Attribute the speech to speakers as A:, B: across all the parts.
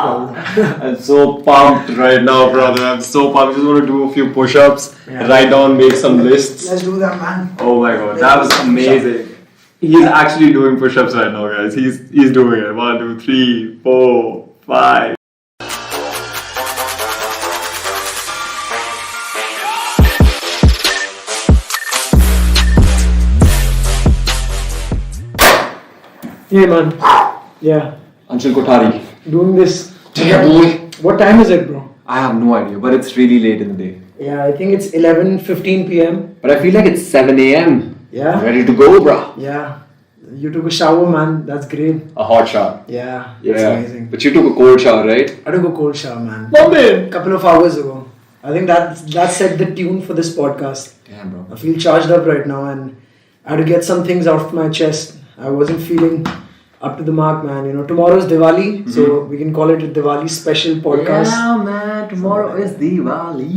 A: problem.
B: I'm so pumped right now, brother. I'm so pumped. I just want to do a few push-ups, write down, make some lists.
A: Let's do that, man.
B: Oh my god, that was amazing. He's actually doing push-ups right now, guys. He's doing it. 1, 2, 3, 4, 5.
A: Yeah, man. Yeah.
B: Anshul Kothari.
A: Doing this.
B: Yeah, boy.
A: What time is it, bro?
B: I have no idea, but it's really late in the day.
A: Yeah, I think it's 11:15 p.m.
B: But I feel like it's 7 a.m.
A: Yeah.
B: Ready to go, bro.
A: Yeah. You took a shower, man. That's great.
B: A hot shower.
A: Yeah. That's amazing.
B: But you took a cold shower, right?
A: I took a cold shower, man.
B: Bombay.
A: A couple of hours ago. I think that set the tune for this podcast.
B: Damn, bro.
A: I feel charged up right now and I had to get some things off my chest. I wasn't feeling up to the mark, man. You know, tomorrow's Diwali, so we can call it a Diwali special podcast.
B: Yeah, man. Tomorrow is Diwali.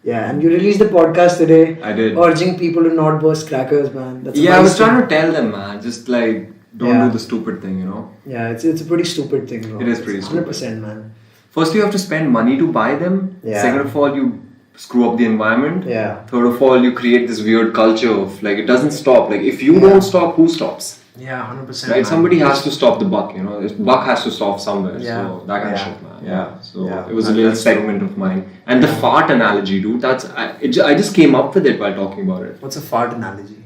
A: Yeah, and you released the podcast today.
B: I did.
A: Urging people to not burst crackers, man. That's
B: I was trying to tell them, man. Just like, don't do the stupid thing, you know?
A: Yeah, it's a pretty stupid thing, bro.
B: It is pretty stupid.
A: 100%, man.
B: First, you have to spend money to buy them.
A: Yeah.
B: Second of all, you screw up the environment.
A: Yeah.
B: Third of all, you create this weird culture of like, it doesn't stop. Like, if you don't stop, who stops?
A: Yeah, 100%.
B: Right?
A: Man.
B: Somebody has to stop the buck, you know? The buck has to stop somewhere.
A: Yeah.
B: So, that kind of shit, man. Yeah. So,
A: Yeah.
B: it was a little segment of mine. And the fart analogy, dude, I just came up with it while talking about it.
A: What's a fart analogy?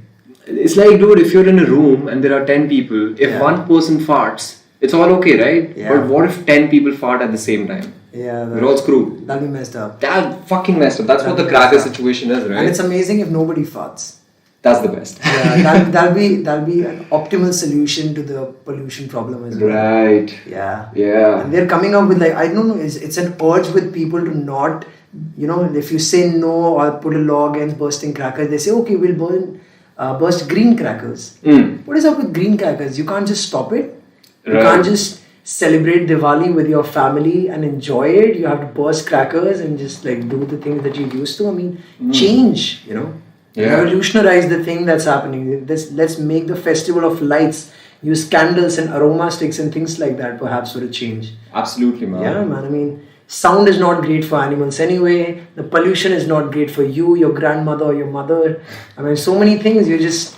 B: It's like, dude, if you're in a room and there are 10 people, if one person farts, it's all okay, right?
A: Yeah.
B: But what if 10 people fart at the same time?
A: Yeah.
B: We're all screwed.
A: That'll be messed up.
B: That fucking messed up. That's what the cracker situation is, right?
A: And it's amazing if nobody farts.
B: That's the best.
A: Yeah, that'll be an optimal solution to the pollution problem as well.
B: Right.
A: Yeah.
B: Yeah.
A: And they're coming up with like, I don't know, it's an urge with people to not, you know, if you say no or put a law against bursting crackers, they say, okay, we'll burst green crackers. What is up with green crackers? You can't just stop it. You can't just celebrate Diwali with your family and enjoy it. You have to burst crackers and just like do the things that you used to. I mean, change, you know.
B: Yeah.
A: Revolutionize the thing that's happening. Let's make the festival of lights. Use candles and aroma sticks and things like that, perhaps, for a change.
B: Absolutely, man.
A: Yeah, man. I mean, sound is not great for animals anyway. The pollution is not great for you, your grandmother, or your mother. I mean, so many things. You're just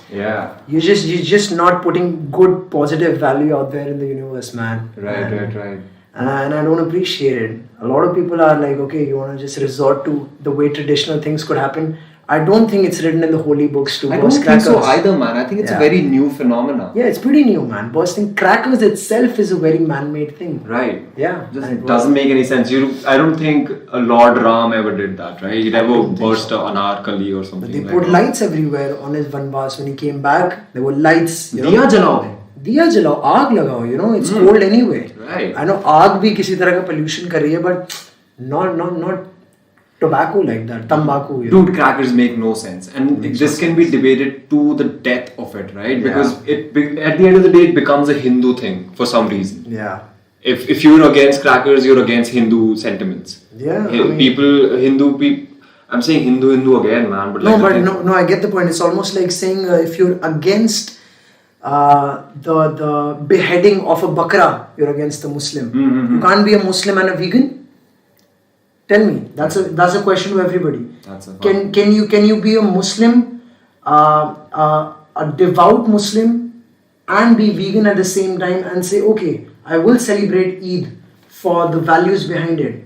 A: not putting good, positive value out there in the universe, man.
B: Right.
A: And I don't appreciate it. A lot of people are like, okay, you want to just resort to the way traditional things could happen. I don't think it's written in the holy books to burst crackers.
B: I don't think so either, man. I think it's a very new phenomenon.
A: Yeah, it's pretty new, man. Bursting crackers itself is a very man-made thing.
B: Right.
A: Yeah.
B: It doesn't make any sense. I don't think Lord Ram ever did that, right? He never burst an anarkali or something.
A: But they put lights everywhere on his vanvas. When he came back, there were lights.
B: Diya jalao.
A: Diya jalao, aag lagao, you know, it's cold anyway.
B: Right.
A: I know aag bhi kisi tarah ka pollution kar rahi hai, but not tobacco like that, tambaku.
B: Dude, crackers make no sense, and this can be debated to the death of it, right? Because at the end of the day, it becomes a Hindu thing for some reason.
A: Yeah.
B: If you're against crackers, you're against Hindu sentiments.
A: Yeah.
B: Hindu people. I'm saying Hindu again, man. But
A: no, I get the point. It's almost like saying if you're against the beheading of a bakra, you're against the Muslim. You can't be a Muslim and a vegan. Tell me, that's a question to everybody. Can you be a Muslim, a devout Muslim, and be vegan at the same time and say, okay, I will celebrate Eid for the values behind it,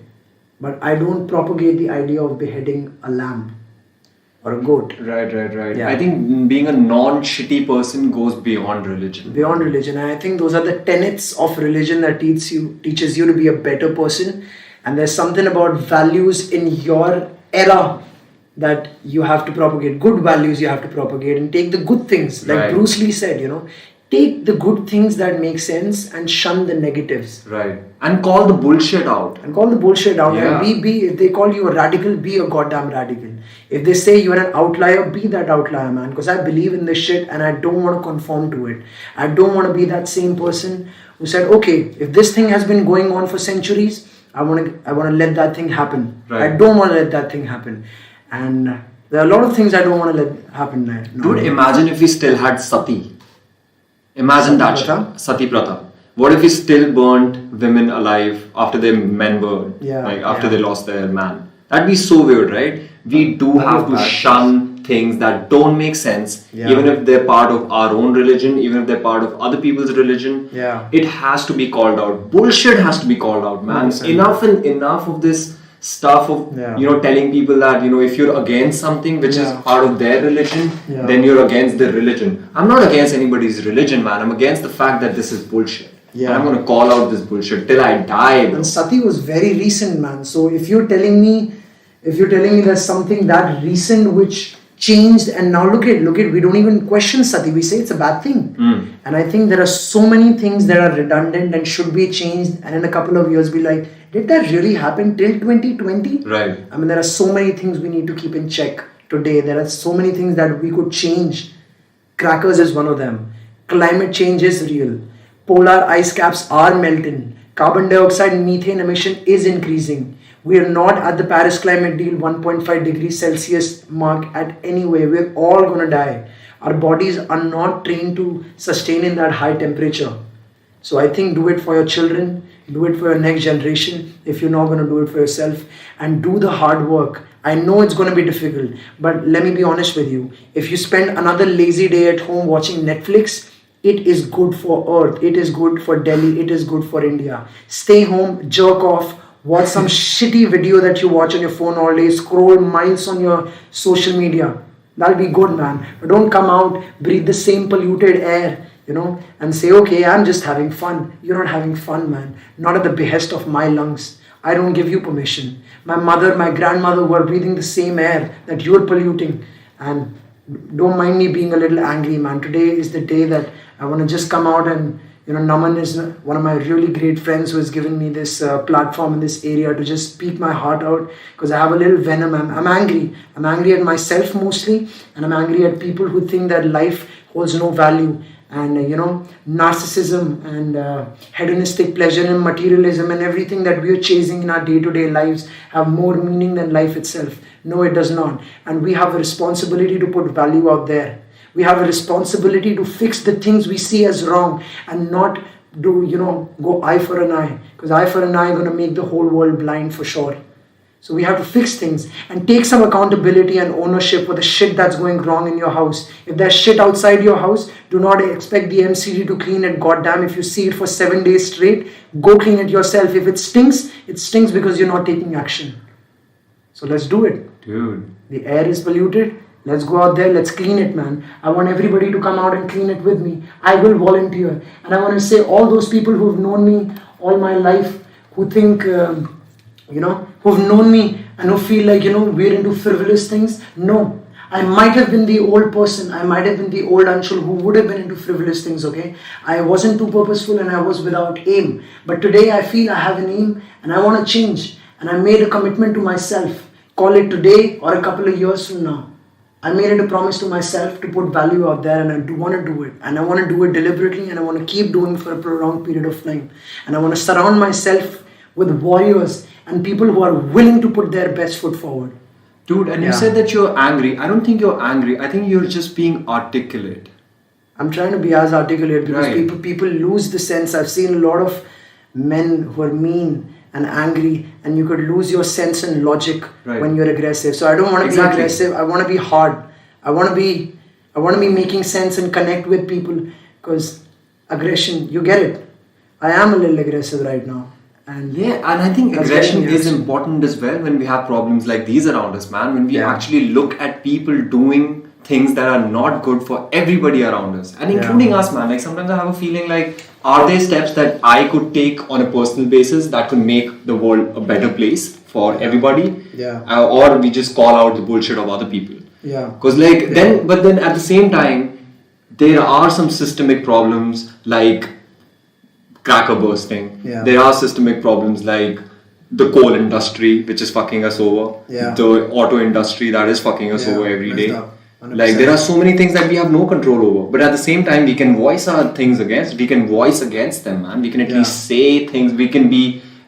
A: but I don't propagate the idea of beheading a lamb or a goat.
B: Right.
A: Yeah.
B: I think being a non-shitty person goes beyond religion.
A: Beyond religion, and I think those are the tenets of religion that teaches you to be a better person. And there's something about values in your era that you have to propagate. Good values you have to propagate and take the good things. Like Bruce Lee said, you know, take the good things that make sense and shun the negatives.
B: Right. And call the bullshit out.
A: Yeah. And if they call you a radical, be a goddamn radical. If they say you're an outlier, be that outlier, man. Because I believe in this shit and I don't want to conform to it. I don't want to be that same person who said, okay, if this thing has been going on for centuries, I want to let that thing happen.
B: Right.
A: I don't want to let that thing happen. And there are a lot of things I don't want to let happen.
B: Dude, imagine if we still had Sati. Imagine that. Sati Pratha. What if we still burnt women alive after their men were, after they lost their man? That'd be so weird, right? We do have to shun things that don't make sense, even if they're part of our own religion, even if they're part of other people's religion. It has to be called out. Bullshit has to be called out, man. 100%. Enough of this stuff of telling people that if you're against something which is part of their religion, then you're against their religion. I'm not against anybody's religion, man. I'm against the fact that this is bullshit. And I'm gonna call out this bullshit till I die, bro.
A: And Sati was very recent, man. So if you're telling me there's something that recent which changed, and now look at, we don't even question Sati. We say it's a bad thing. And I think there are so many things that are redundant and should be changed, and in a couple of years be like, did that really happen till 2020?
B: Right.
A: I mean, there are so many things we need to keep in check today. There are so many things that we could change. Crackers is one of them. Climate change is real. Polar ice caps are melting. Carbon dioxide and methane emission is increasing. We are not at the Paris Climate Deal 1.5 degrees Celsius mark at any way. We're all going to die. Our bodies are not trained to sustain in that high temperature. So I think do it for your children. Do it for your next generation if you're not going to do it for yourself. And do the hard work. I know it's going to be difficult. But let me be honest with you. If you spend another lazy day at home watching Netflix, it is good for Earth. It is good for Delhi. It is good for India. Stay home, jerk off, watch some shitty video that you watch on your phone all day, scroll miles on your social media. That'll be good, man. But don't come out, breathe the same polluted air, and say, okay, I'm just having fun. You're not having fun, man. Not at the behest of my lungs. I don't give you permission. My mother, my grandmother were breathing the same air that you're polluting. And don't mind me being a little angry, man. Today is the day that I want to just come out and, Naman is one of my really great friends who has given me this platform in this area to just speak my heart out, because I have a little venom. I'm angry. I'm angry at myself mostly, and I'm angry at people who think that life holds no value. And, narcissism and hedonistic pleasure and materialism and everything that we are chasing in our day-to-day lives have more meaning than life itself. No, it does not. And we have a responsibility to put value out there. We have a responsibility to fix the things we see as wrong and not do, go eye for an eye. Because eye for an eye are going to make the whole world blind for sure. So we have to fix things and take some accountability and ownership for the shit that's going wrong in your house. If there's shit outside your house, do not expect the MCD to clean it. Goddamn, if you see it for 7 days straight, go clean it yourself. If it stinks because you're not taking action. So let's do it.
B: Dude.
A: The air is polluted. Let's go out there. Let's clean it, man. I want everybody to come out and clean it with me. I will volunteer. And I want to say all those people who've known me all my life, who think... who've known me and who feel like, we're into frivolous things. No, I might have been the old person. I might have been the old Anshul who would have been into frivolous things, okay? I wasn't too purposeful and I was without aim. But today I feel I have an aim and I want to change. And I made a commitment to myself. Call it today or a couple of years from now. I made it a promise to myself to put value out there, and I do want to do it. And I want to do it deliberately, and I want to keep doing it for a prolonged period of time. And I want to surround myself with warriors and people who are willing to put their best foot forward.
B: Dude, and you said that you're angry. I don't think you're angry. I think you're just being articulate.
A: I'm trying to be as articulate because people lose the sense. I've seen a lot of men who are mean and angry, and you could lose your sense and logic when you're aggressive. So I don't want to be aggressive. I want to be hard. I want to be making sense and connect with people, because aggression, you get it. I am a little aggressive right now. And
B: I think aggression is important as well when we have problems like these around us, man. When we actually look at people doing things that are not good for everybody around us, and including us, man. Like sometimes I have a feeling like, are there steps that I could take on a personal basis that could make the world a better place for everybody? Or we just call out the bullshit of other people. Because then at the same time, there are some systemic problems like cracker bursting. There are systemic problems like the coal industry, which is fucking us over. The auto industry that is fucking us over every day. 100%. Like there are so many things that we have no control over, but at the same time we can voice our things against. We can voice against them, man. We can at least say things.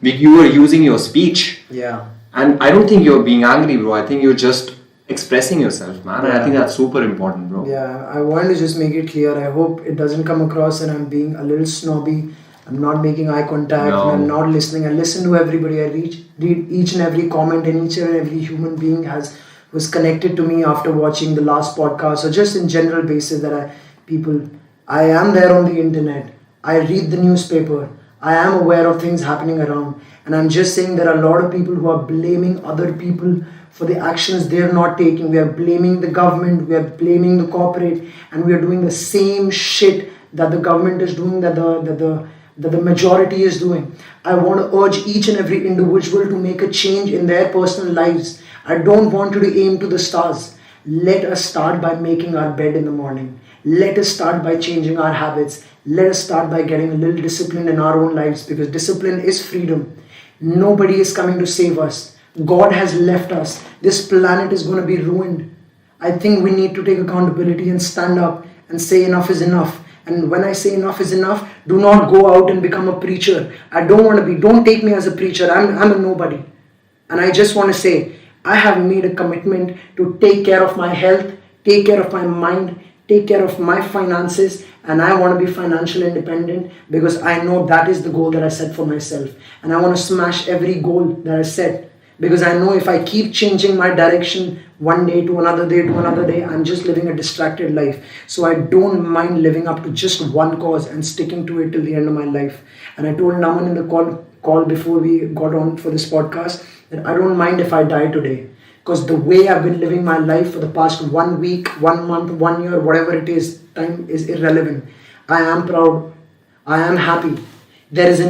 B: You are using your speech. And I don't think you're being angry, bro. I think you're just expressing yourself, man. And I think that's super important, bro.
A: I wanted to just make it clear. I hope it doesn't come across and I'm being a little snobby. I'm not making eye contact.
B: No.
A: I'm not listening. I listen to everybody. I read each and every comment, and each and every human being was connected to me after watching the last podcast, or just in general basis that I am there on the internet. I read the newspaper. I am aware of things happening around, and I'm just saying there are a lot of people who are blaming other people for the actions they're not taking. We are blaming the government, we are blaming the corporate, and we are doing the same shit that the government is doing, that the majority is doing. I want to urge each and every individual to make a change in their personal lives. I don't want you to aim to the stars. Let us start by making our bed in the morning. Let us start by changing our habits. Let us start by getting a little discipline in our own lives, because discipline is freedom. Nobody is coming to save us. God has left us. This planet is going to be ruined. I think we need to take accountability and stand up and say enough is enough. And when I say enough is enough, do not go out and become a preacher. Don't take me as a preacher. I'm a nobody. And I just want to say, I have made a commitment to take care of my health, take care of my mind, take care of my finances, and I want to be financially independent, because I know that is the goal that I set for myself. And I want to smash every goal that I set, because I know if I keep changing my direction one day to another day, I'm just living a distracted life. So I don't mind living up to just one cause and sticking to it till the end of my life. And I told Naman in the call before we got on for this podcast that I don't mind if I die today, because the way I've been living my life for the past 1 week, 1 month, 1 year, whatever it is, time is irrelevant. I am proud. I am happy. There is a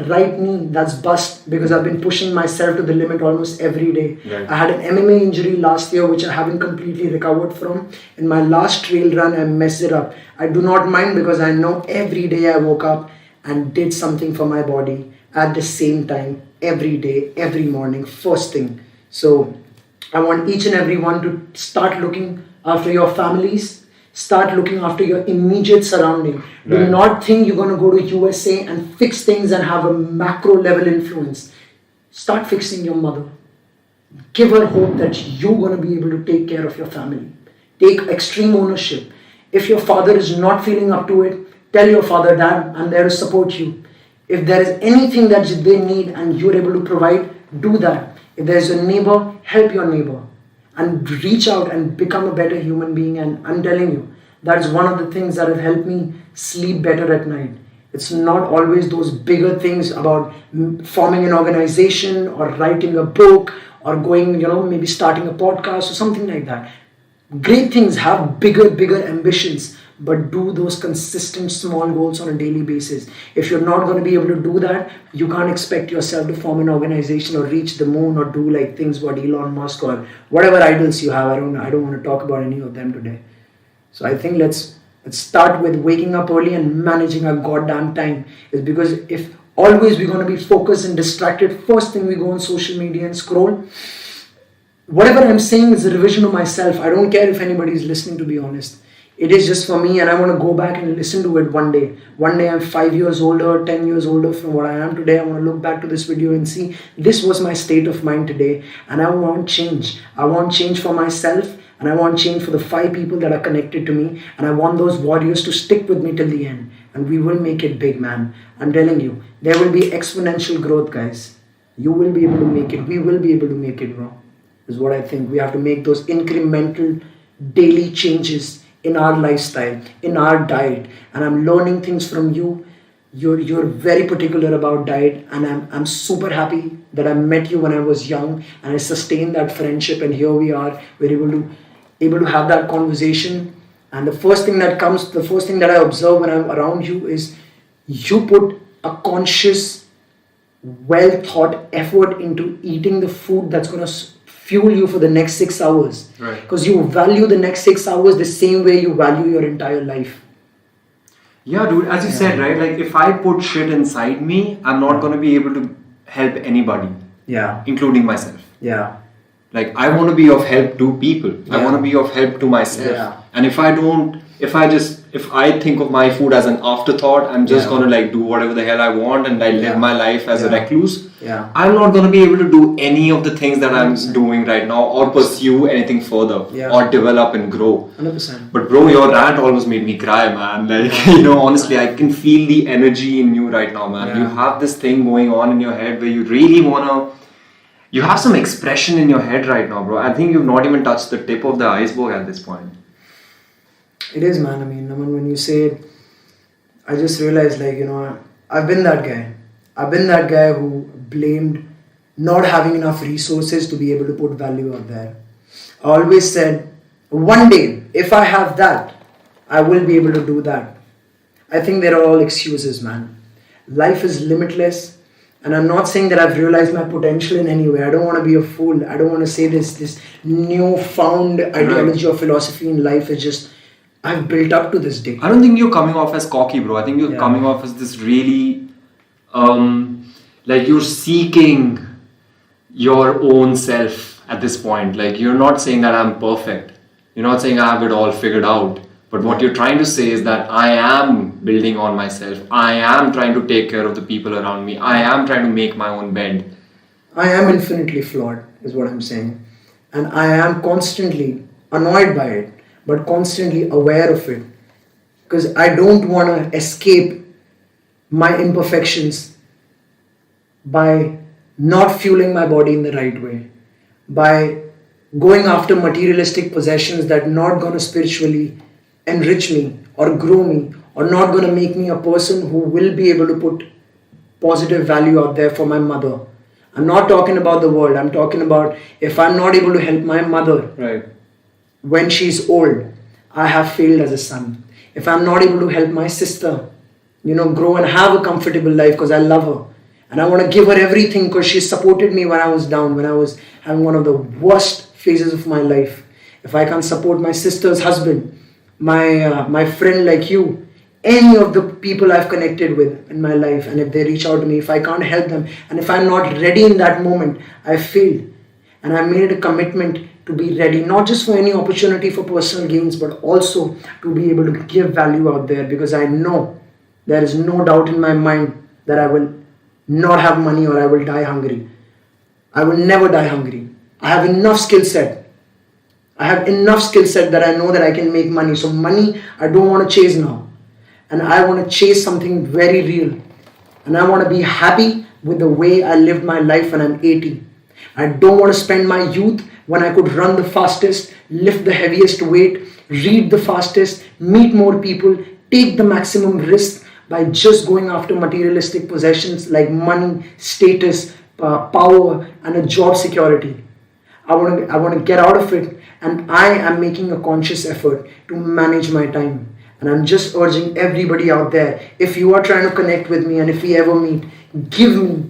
A: right knee that's bust, because I've been pushing myself to the limit almost every day.
B: Right.
A: I had an MMA injury last year, which I haven't completely recovered from. In my last trail run, I messed it up. I do not mind, because I know every day I woke up and did something for my body at the same time, every day, every morning, first thing. So I want each and every one to start looking after your families. Start looking after your immediate surrounding. Right. Do not think you're going to go to USA and fix things and have a macro level influence. Start fixing your mother. Give her hope that you're going to be able to take care of your family. Take extreme ownership. If your father is not feeling up to it, tell your father, Dad, I'm there to support you. If there is anything that they need and you're able to provide, do that. If there's a neighbor, help your neighbor. And reach out and become a better human being. And I'm telling you, that is one of the things that have helped me sleep better at night. It's not always those bigger things about forming an organization or writing a book or going, maybe starting a podcast or something like that. Great things, have bigger ambitions, but do those consistent small goals on a daily basis. If you're not going to be able to do that, you can't expect yourself to form an organization or reach the moon or do like things what Elon Musk or whatever idols you have. I don't want to talk about any of them today. So I think let's start with waking up early and managing our goddamn time. Is because if always we're going to be focused and distracted, first thing we go on social media and scroll. Whatever I'm saying is a revision of myself. I don't care if anybody is listening, to be honest. It is just for me, and I want to go back and listen to it one day. One day I'm 5 years older, 10 years older from what I am today. I want to look back to this video and see this was my state of mind today, and I want change. I want change for myself, and I want change for the 5 people that are connected to me, and I want those warriors to stick with me till the end, and we will make it big, man. I'm telling you, there will be exponential growth, guys. You will be able to make it. We will be able to make it, bro. Is what I think. We have to make those incremental daily changes in our lifestyle, in our diet. And I'm learning things from you. You're very particular about diet, and I'm super happy that I met you when I was young and I sustained that friendship, and here we are. We're able to have that conversation. And the first thing that I observe when I'm around you is you put a conscious, well thought effort into eating the food that's going to fuel you for the next 6 hours.
B: Right.
A: Because you value the next 6 hours the same way you value your entire life.
B: Yeah, dude, as you said, right? Like, if I put shit inside me, I'm not going to be able to help anybody.
A: Yeah.
B: Including myself.
A: Yeah.
B: Like, I want to be of help to people.
A: Yeah.
B: I want to be of help to myself.
A: Yeah.
B: And if I just if I think of my food as an afterthought, I'm just gonna like do whatever the hell I want and I live my life as a recluse. I'm not gonna be able to do any of the things that I'm doing right now or pursue anything further or develop and grow.
A: 100%.
B: But bro, your rant almost made me cry, man. Like, you know, honestly, I can feel the energy in you right now, man. You have this thing going on in your head where you really wanna. You have some expression in your head right now, bro. I think you've not even touched the tip of the iceberg at this point.
A: It is, man. I mean, when you say it, I just realized, like, you know, I've been that guy. I've been that guy who blamed not having enough resources to be able to put value out there. I always said, one day, if I have that, I will be able to do that. I think they're all excuses, man. Life is limitless. And I'm not saying that I've realized my potential in any way. I don't want to be a fool. I don't want to say this newfound ideology or philosophy in life is just, I've built up to this day.
B: I don't think you're coming off as cocky, bro. I think you're coming off as this really, like you're seeking your own self at this point. Like you're not saying that I'm perfect. You're not saying I have it all figured out. But what you're trying to say is that I am building on myself. I am trying to take care of the people around me. I am trying to make my own bed.
A: I am infinitely flawed, is what I'm saying. And I am constantly annoyed by it, but constantly aware of it. Because I don't want to escape my imperfections by not fueling my body in the right way. By going after materialistic possessions that are not going to spiritually enrich me or grow me or not going to make me a person who will be able to put positive value out there for my mother. I'm not talking about the world. I'm talking about if I'm not able to help my mother when she's old, I have failed as a son. If I'm not able to help my sister, you know, grow and have a comfortable life because I love her and I want to give her everything because she supported me when I was down, when I was having one of the worst phases of my life. If I can't support my sister's husband, my friend like you, any of the people I've connected with in my life, and if they reach out to me, if I can't help them, and if I'm not ready in that moment, I failed. And I made a commitment to be ready, not just for any opportunity for personal gains, but also to be able to give value out there, because I know there is no doubt in my mind that I will not have money or I will die hungry. I will never die hungry. I have enough skill set. I have enough skill set that I know that I can make money. So money, I don't want to chase now. And I want to chase something very real. And I want to be happy with the way I lived my life when I'm 80. I don't want to spend my youth when I could run the fastest, lift the heaviest weight, read the fastest, meet more people, take the maximum risk by just going after materialistic possessions like money, status, power, and a job security. I want to get out of it, and I am making a conscious effort to manage my time. And I'm just urging everybody out there, if you are trying to connect with me and if we ever meet, give me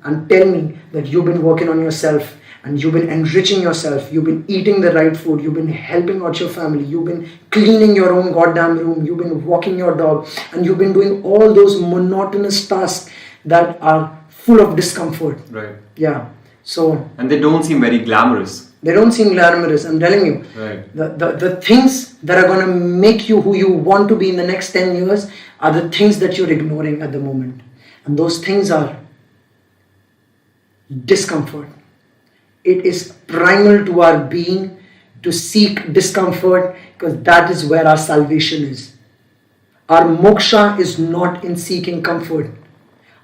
A: and tell me that you've been working on yourself and you've been enriching yourself, you've been eating the right food, you've been helping out your family, you've been cleaning your own goddamn room, you've been walking your dog, and you've been doing all those monotonous tasks that are full of discomfort.
B: Right.
A: Yeah. So,
B: and they don't seem very glamorous.
A: They don't seem glamorous. I'm telling you.
B: Right.
A: The things that are going to make you who you want to be in the next 10 years are the things that you're ignoring at the moment. And those things are discomfort. It is primal to our being to seek discomfort, because that is where our salvation is. Our moksha is not in seeking comfort.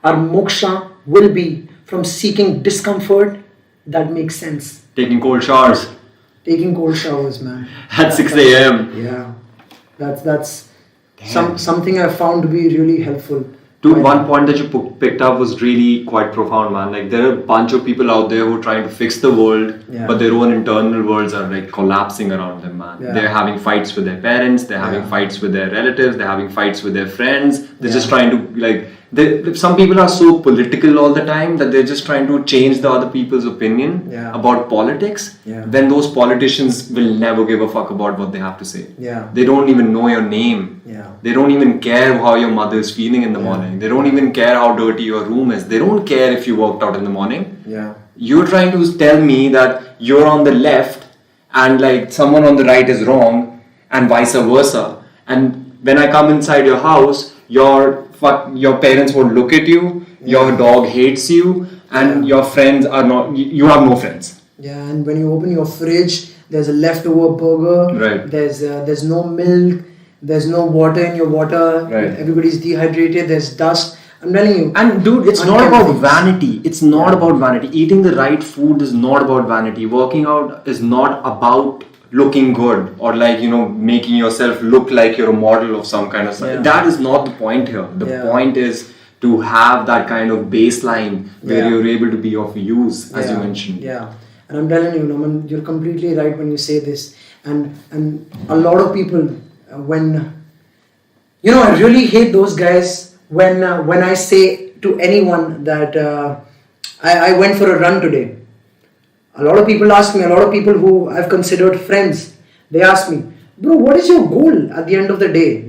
A: Our moksha will be from seeking discomfort that makes sense.
B: Taking cold showers.
A: Taking cold showers, man.
B: At 6 a.m.
A: Yeah. That's something I found to be really helpful.
B: Dude, one point that you picked up was really quite profound, man. Like, there are a bunch of people out there who are trying to fix the world, but their own internal worlds are like collapsing around them, man. Yeah. They're having fights with their parents, they're having fights with their relatives, they're having fights with their friends. They're just trying to, like, some people are so political all the time that they're just trying to change the other people's opinion about politics. Then those politicians will never give a fuck about what they have to say. They don't even know your name. They don't even care how your mother is feeling in the morning. They don't even care how dirty your room is. They don't care if you worked out in the morning. You're trying to tell me that you're on the left and like someone on the right is wrong and vice versa. And when I come inside your house, your parents would look at you, your dog hates you, and your friends are not, you have no friends.
A: Yeah, and when you open your fridge, there's a leftover burger,
B: right.
A: There's no milk, there's no water in your water,
B: right.
A: Everybody's dehydrated, there's dust. I'm telling you.
B: And dude, it's not about vanity. It's not about vanity. Eating the right food is not about vanity. Working out is not about looking good or like, making yourself look like you're a model of some kind of stuff. That is not the point here. The point is to have that kind of baseline where you're able to be of use, as you mentioned.
A: Yeah. And I'm telling you, Naman, you're completely right when you say this. And a lot of people, when, I really hate those guys when I say to anyone that I went for a run today. A lot of people ask me, a lot of people who I've considered friends, they ask me, bro, what is your goal at the end of the day?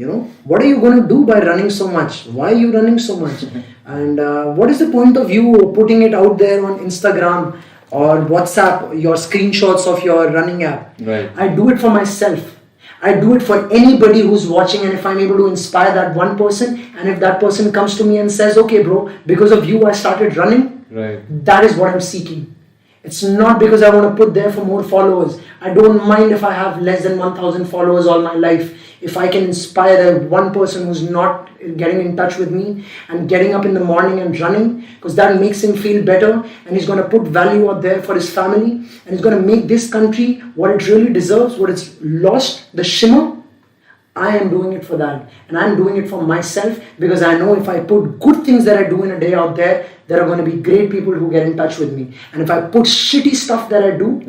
A: What are you going to do by running so much? Why are you running so much? And what is the point of you putting it out there on Instagram or WhatsApp, your screenshots of your running app?
B: Right.
A: I do it for myself. I do it for anybody who's watching, and if I'm able to inspire that one person, and if that person comes to me and says, okay bro, because of you I started running, that is what I'm seeking. It's not because I want to put there for more followers. I don't mind if I have less than 1,000 followers all my life. If I can inspire that one person who's not getting in touch with me and getting up in the morning and running, because that makes him feel better, and he's going to put value out there for his family, and he's going to make this country what it really deserves, what it's lost, the shimmer. I am doing it for that, and I'm doing it for myself, because I know if I put good things that I do in a day out there are going to be great people who get in touch with me. And if I put shitty stuff that I do,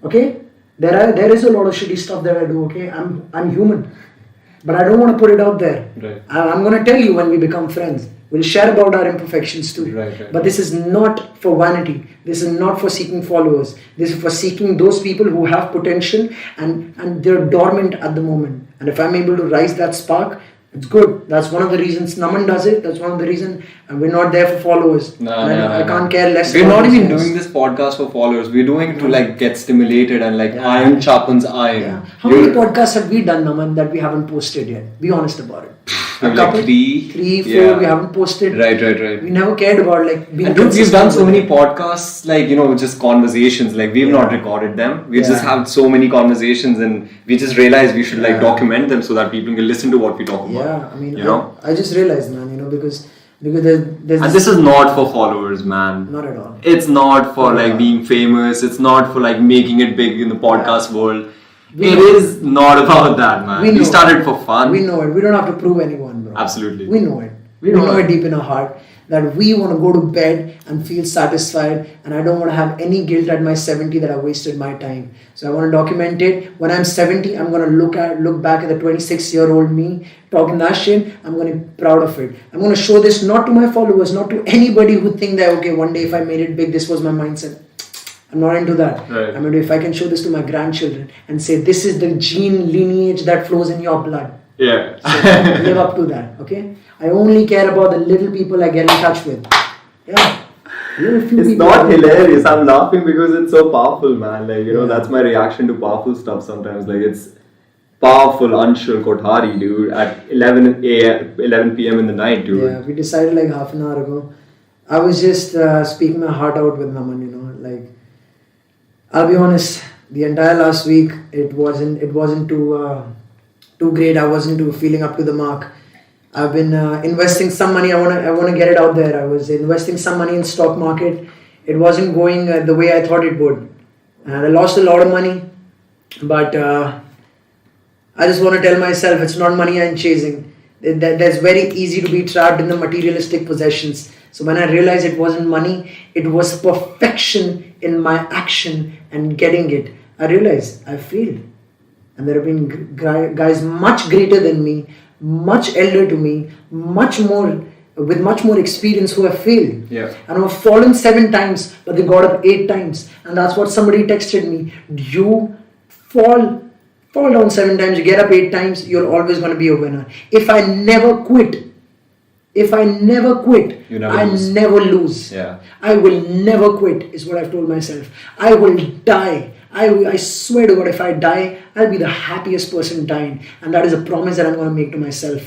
A: okay, there is a lot of shitty stuff that I do, okay, I'm human, but I don't want to put it out there. I'm going to tell you when we become friends. We'll share about our imperfections too. But this is not for vanity. This is not for seeking followers. This is for seeking those people who have potential and they're dormant at the moment. And if I'm able to rise that spark, it's good. That's one of the reasons Naman does it. That's one of the reasons we're not there for followers. I can't care less.
B: We're not even doing this podcast for followers. We're doing it to like get stimulated and like iron sharpens iron.
A: Yeah. How many podcasts have we done, Naman, that we haven't posted yet? Be honest about it. A couple,
B: like three,
A: 4 we haven't posted.
B: Right.
A: We never cared about like being.
B: And dude, we've done so many podcasts, like just conversations. Like we've not recorded them. We just have so many conversations, and we just realized we should like document them so that people can listen to what we talk about.
A: Yeah, I mean, I just realized, man, because there's
B: and this is not for followers, man.
A: Not at all.
B: It's not for like being famous. It's not for like making it big in the podcast world. It is not about that, man. We started for fun.
A: We know it. We don't have to prove anyone, bro.
B: Absolutely.
A: We know it. We know it deep in our heart that we want to go to bed and feel satisfied, and I don't want to have any guilt at my 70 that I wasted my time. So I want to document it. When I'm 70, I'm going to look back at the 26-year-old me talking that shit. I'm going to be proud of it. I'm going to show this not to my followers, not to anybody who think that, okay, one day if I made it big, this was my mindset. I'm not into that. I mean, if I can show this to my grandchildren and say, this is the gene lineage that flows in your blood.
B: Yeah.
A: So live up to that, okay? I only care about the little people I get in touch with. Yeah.
B: It's not hilarious. I'm laughing because it's so powerful, man. Like, that's my reaction to powerful stuff sometimes. Like, it's powerful. Anshul, Kothari, dude, at 11 p.m. in the night, dude.
A: Yeah, we decided like half an hour ago. I was just speaking my heart out with Naman, like, I'll be honest, the entire last week, it wasn't too great. I wasn't feeling up to the mark. I've been investing some money. I want to get it out there. I was investing some money in stock market. It wasn't going the way I thought it would. And I lost a lot of money. But I just want to tell myself it's not money I'm chasing. That's very easy to be trapped in the materialistic possessions. So when I realized it wasn't money, it was perfection in my action and getting it. I realized I failed. And there have been guys much greater than me, much elder to me, with much more experience who have failed.
B: Yeah.
A: And who have fallen 7 times, but they got up 8 times. And that's what somebody texted me. You fall down 7 times, you get up 8 times, you're always going to be a winner. If I never quit, I never lose.
B: Yeah.
A: I will never quit is what I've told myself. I will die. I swear to God, if I die, I'll be the happiest person dying. And that is a promise that I'm going to make to myself.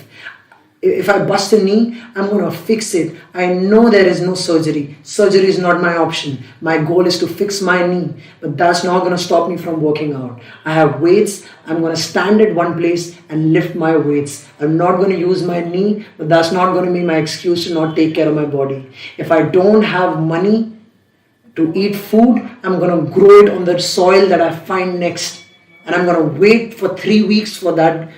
A: If I bust a knee, I'm going to fix it. I know there is no surgery. Surgery is not my option. My goal is to fix my knee. But that's not going to stop me from working out. I have weights. I'm going to stand at one place and lift my weights. I'm not going to use my knee, but that's not going to be my excuse to not take care of my body. If I don't have money to eat food, I'm going to grow it on the soil that I find next. And I'm going to wait for 3 weeks for that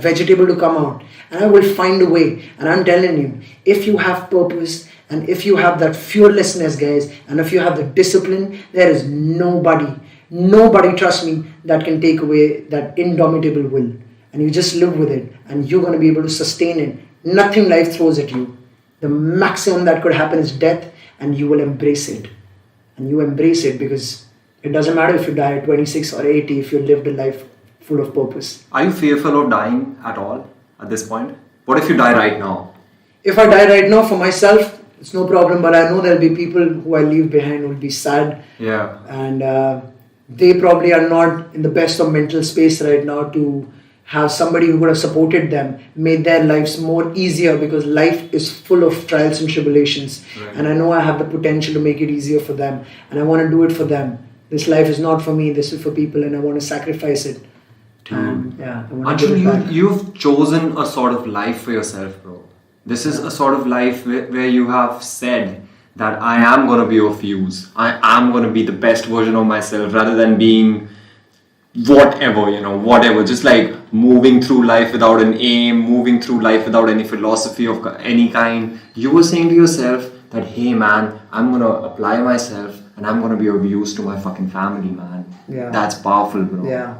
A: vegetable to come out, and I will find a way. And I'm telling you, if you have purpose and if you have that fearlessness, guys, and if you have the discipline, there is nobody, trust me, that can take away that indomitable will. And you just live with it, and you're going to be able to sustain it. Nothing life throws at you. The maximum that could happen is death, and you will embrace it. And you embrace it because it doesn't matter if you die at 26 or 80 if you lived a life full of purpose.
B: Are you fearful of dying at all at this point? What if you die right now?
A: If I die right now, for myself, it's no problem. But I know there'll be people who I leave behind who will be sad.
B: Yeah.
A: And they probably are not in the best of mental space right now to have somebody who would have supported them, made their lives more easier, because life is full of trials and tribulations.
B: Right.
A: And I know I have the potential to make it easier for them. And I want to do it for them. This life is not for me, this is for people, and I want to sacrifice it.
B: Anshul, you've chosen a sort of life for yourself, bro. This is a sort of life where you have said that I am going to be of use. I am going to be the best version of myself rather than being whatever. Just like moving through life without an aim, moving through life without any philosophy of any kind. You were saying to yourself that, hey man, I'm going to apply myself and I'm going to be of use to my fucking family, man.
A: Yeah.
B: That's powerful, bro.
A: Yeah.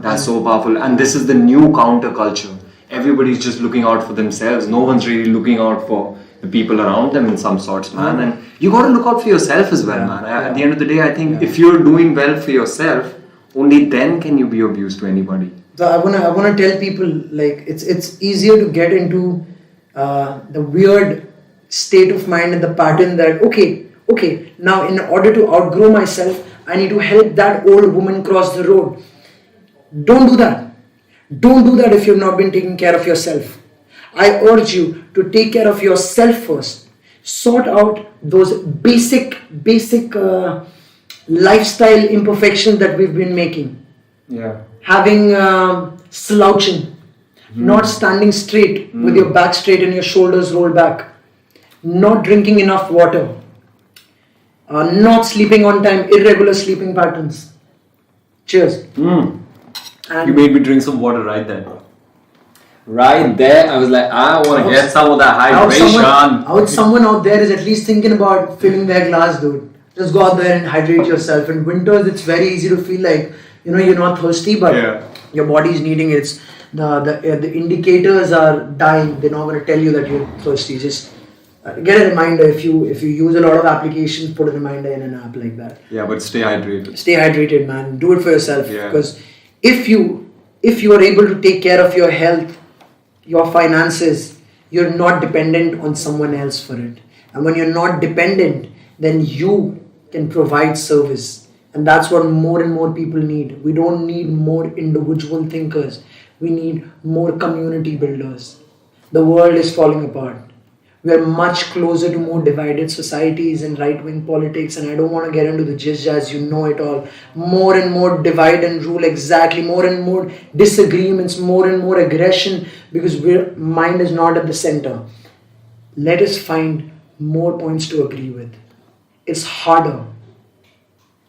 B: That's so powerful. And this is the new counterculture. Everybody's just looking out for themselves. No one's really looking out for the people around them in some sorts, man. And you got to look out for yourself as well, man. At the end of the day, I think if you're doing well for yourself, only then can you be of use to anybody.
A: So I wanna tell people, like, it's easier to get into the weird state of mind and the pattern that okay, now in order to outgrow myself, I need to help that old woman cross the road. Don't do that. Don't do that if you've not been taking care of yourself. I urge you to take care of yourself first. Sort out those basic lifestyle imperfections that we've been making.
B: Yeah.
A: Having slouching, not standing straight with your back straight and your shoulders rolled back, not drinking enough water, not sleeping on time, irregular sleeping patterns. Cheers.
B: And you made me drink some water right there. Right there, I was like, I want to get some of that hydration.
A: How someone out there is at least thinking about filling their glass, dude. Just go out there and hydrate yourself. In winters, it's very easy to feel like, you're not thirsty, but your body is needing it. It's the indicators are dying. They're not going to tell you that you're thirsty. Just get a reminder. If you use a lot of applications, put a reminder in an app like that.
B: Yeah, but stay hydrated.
A: Stay hydrated, man. Do it for yourself. Because if you are able to take care of your health, your finances, you're not dependent on someone else for it. And when you're not dependent, then you can provide service. And that's what more and more people need. We don't need more individual thinkers. We need more community builders. The world is falling apart. We are much closer to more divided societies and right-wing politics, and I don't want to get into the jizz, you know it all. More and more divide and rule, exactly. More and more disagreements, more and more aggression, because mind is not at the center. Let us find more points to agree with. It's harder.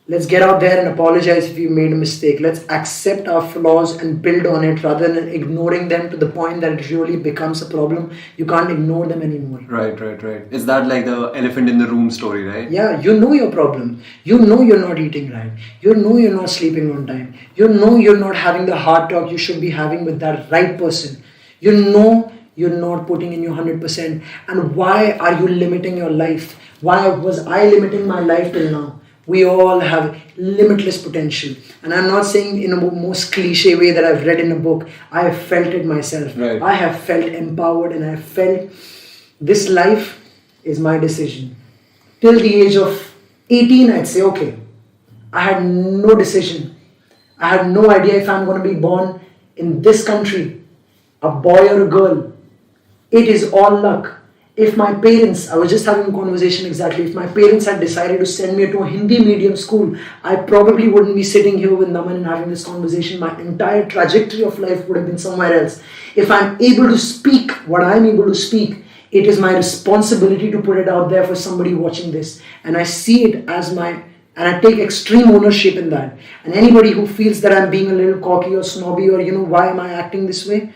A: Let's get out there and apologize if we made a mistake. Let's accept our flaws and build on it rather than ignoring them to the point that it really becomes a problem. You can't ignore them anymore.
B: Right. Is that like the elephant in the room story, right?
A: Yeah, you know your problem. You know you're not eating right. You know you're not sleeping on time. You know you're not having the heart talk you should be having with that right person. You know you're not putting in your 100%. And why are you limiting your life? Why was I limiting my life till now? We all have limitless potential. And I'm not saying in a most cliche way that I've read in a book. I have felt it myself.
B: Right.
A: I have felt empowered, and I have felt this life is my decision. Till the age of 18, I'd say, okay, I had no decision. I had no idea if I'm going to be born in this country, a boy or a girl. It is all luck. If my parents, I was just having a conversation exactly, if my parents had decided to send me to a Hindi medium school, I probably wouldn't be sitting here with Naman and having this conversation. My entire trajectory of life would have been somewhere else. If I'm able to speak what I'm able to speak, it is my responsibility to put it out there for somebody watching this. And I see it as my, and I take extreme ownership in that. And anybody who feels that I'm being a little cocky or snobby or, why am I acting this way?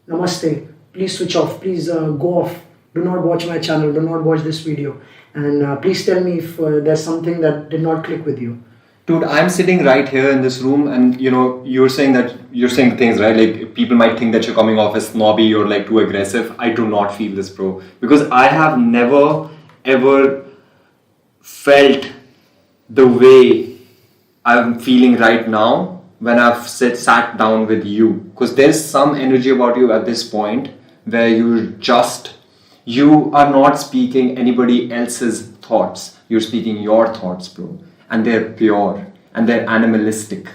A: Namaste. Please switch off. Please go off. Do not watch my channel. Do not watch this video. And please tell me if there's something that did not click with you.
B: Dude, I'm sitting right here in this room and you're saying things, right? Like people might think that you're coming off as snobby or like too aggressive. I do not feel this, bro. Because I have never ever felt the way I'm feeling right now when I've sat down with you. Because there's some energy about you at this point where you are not speaking anybody else's thoughts. You're speaking your thoughts, bro. And they're pure and they're animalistic.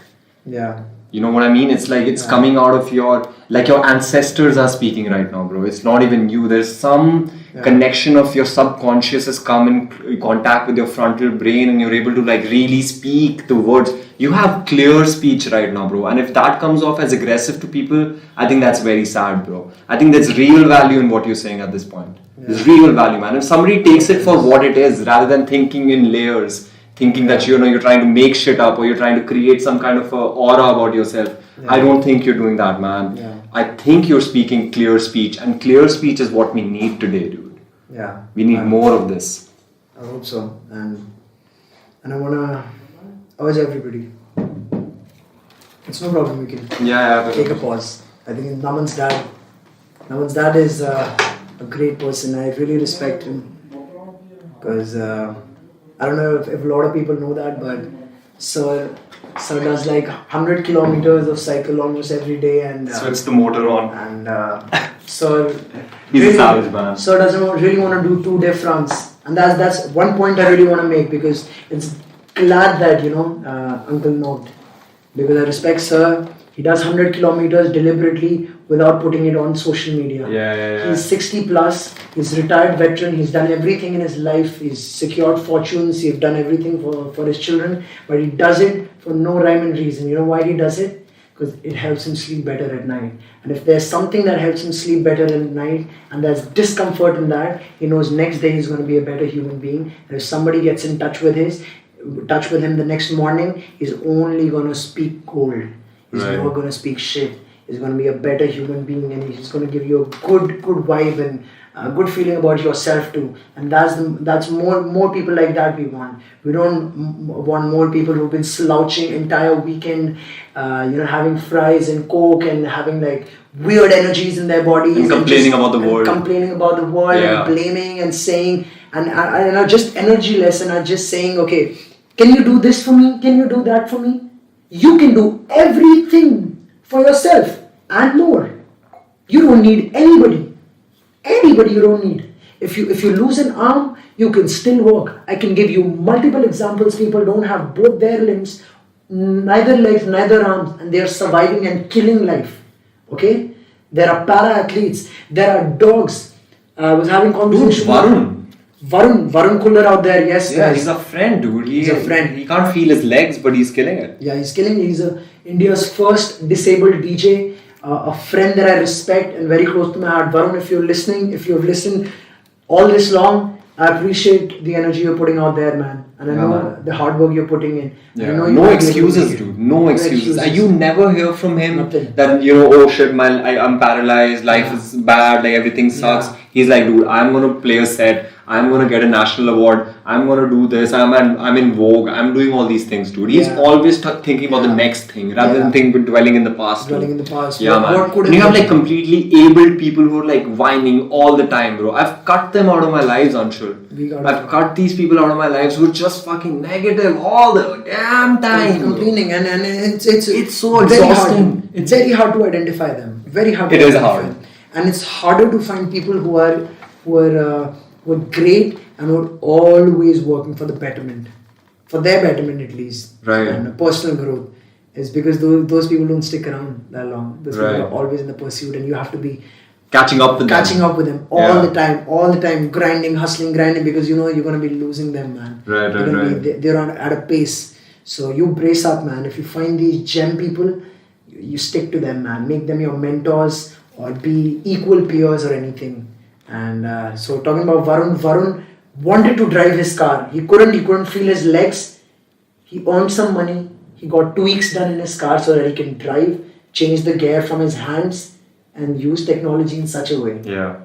A: Yeah.
B: You know what I mean? It's like it's coming out of your ancestors are speaking right now, bro. It's not even you. There's some connection of your subconscious has come in contact with your frontal brain and you're able to like really speak the words. You have clear speech right now, bro. And if that comes off as aggressive to people, I think that's very sad, bro. I think there's real value in what you're saying at this point. Yeah. There's real value, man. If somebody takes it for what it is rather than thinking in layers, thinking that you're trying to make shit up or you're trying to create some kind of a aura about yourself. Yeah. I don't think you're doing that, man. Yeah. I think you're speaking clear speech, and clear speech is what we need today, dude.
A: Yeah.
B: We need more of this.
A: I hope so. And I wanna urge everybody. It's no problem, we can take a pause. I think Naman's dad is a great person. I really respect him. Because I don't know if a lot of people know that, but Sir does like 100 kilometers of cycle almost every day, and
B: switch the motor on.
A: And Sir,
B: he's a savage, man.
A: Sir doesn't really want to do Tour de France, and that's one point I really want to make, because it's glad that Uncle knocked, because I respect Sir. He does 100 kilometers deliberately without putting it on social media.
B: Yeah.
A: He's 60 plus. He's a retired veteran. He's done everything in his life. He's secured fortunes. He's done everything for his children. But he does it for no rhyme and reason. You know why he does it? Because it helps him sleep better at night. And if there's something that helps him sleep better at night, and there's discomfort in that, he knows next day he's going to be a better human being. And if somebody gets in touch with him the next morning, he's only going to speak gold. He's not going to speak shit. He's going to be a better human being, and he's going to give you a good vibe and a good feeling about yourself too. And that's more people like that we want. We don't want more people who've been slouching entire weekend, having fries and coke and having like weird energies in their bodies
B: and complaining about the world,
A: and blaming and saying and are just energyless and are just saying, okay, can you do this for me? Can you do that for me? You can do everything for yourself and more. You don't need anybody. Anybody you don't need. If you lose an arm, you can still walk. I can give you multiple examples. People don't have both their limbs, neither legs, neither arms, and they are surviving and killing life. Okay? There are para-athletes. There are dogs. I was having conversation. Varun Kullar out there, yes.
B: Yeah, he's a friend, dude. He's a friend. He can't feel his legs, but he's killing it.
A: Yeah, he's killing it. He's India's first disabled DJ. A friend that I respect and very close to my heart. Varun, if you're listening, if you've listened all this long, I appreciate the energy you're putting out there, man. And I know the hard work you're putting in.
B: Yeah. No excuses, dude. No excuses. You never hear from him that, oh shit, I'm paralyzed, life is bad, like everything sucks. Yeah. He's like, dude, I'm going to play a set. I'm going to get a national award. I'm going to do this. I'm in Vogue. I'm doing all these things, dude. He's always thinking about the next thing rather than dwelling in the past. Yeah, man. And you have like completely abled people who are like whining all the time, bro. I've cut them out of my lives, Anshul. I've cut these people out of my lives who are just fucking negative all the damn time.
A: Complaining and it's so exhausting. It's very hard to identify them. Very hard to identify.
B: It is hard.
A: And it's harder to find people who are great and who are always working for the betterment. for their betterment at least, and personal growth, is because those people don't stick around that long. Those people are always in the pursuit, and you have to be catching up with them all the time, grinding, hustling, because you know you're going to be losing them, man. They're at a pace. So you brace up, man. If you find these gem people, you stick to them, man. Make them your mentors or be equal peers or anything. And so talking about Varun wanted to drive his car. He couldn't feel his legs. He earned some money. He got tweaks done in his car so that he can drive, change the gear from his hands, and use technology in such a way.
B: Yeah.